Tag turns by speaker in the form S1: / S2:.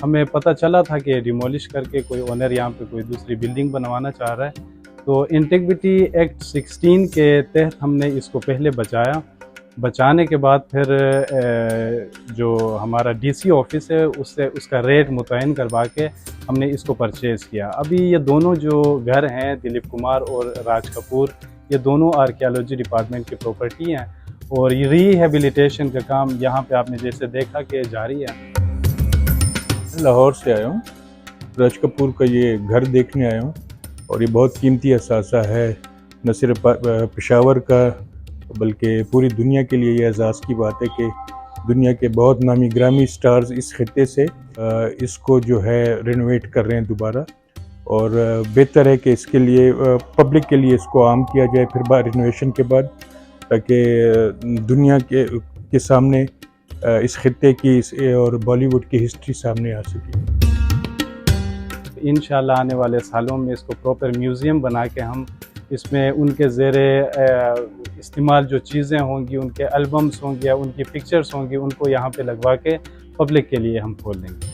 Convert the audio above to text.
S1: हमें पता चला था कि डिमोलिश करके कोई ओनर यहाँ पे कोई दूसरी बिल्डिंग बनवाना चाह रहा है। तो इंटीग्रिटी एक्ट 16 के तहत हमने इसको पहले बचाने के बाद फिर जो हमारा डीसी ऑफिस है उससे उसका रेट मुतयन करवा के हमने इसको परचेज़ किया। अभी ये दोनों जो घर हैं, दिलीप कुमार और राज कपूर, ये दोनों आर्कियोलॉजी डिपार्टमेंट की प्रॉपर्टी हैं और ये रिहेबिलिटेशन का काम यहाँ पे आपने जैसे देखा कि जारी है।
S2: लाहौर से आया हूँ, राज कपूर का ये घर देखने आया हूँ और ये बहुत कीमती असासा है, न सिर्फ पेशावर का बल्कि पूरी दुनिया के लिए। ये एजाज़ की बात है कि दुनिया के बहुत नामी ग्रामी स्टार्स इस खित्ते से इसको जो है रेनोवेट कर रहे हैं दोबारा, और बेहतर है कि इसके लिए पब्लिक के लिए इसको आम किया जाए फिर रिनोवेशन के बाद, ताकि दुनिया के सामने इस खित्ते की और बॉलीवुड की हिस्ट्री सामने आ सके।
S1: इंशाल्लाह आने वाले सालों में इसको प्रॉपर म्यूज़ियम बना के हम इसमें उनके ज़ेरे इस्तेमाल जो चीज़ें होंगी, उनके एल्बम्स होंगे या उनकी पिक्चर्स होंगी, उनको यहाँ पे लगवा के पब्लिक के लिए हम खोल देंगे।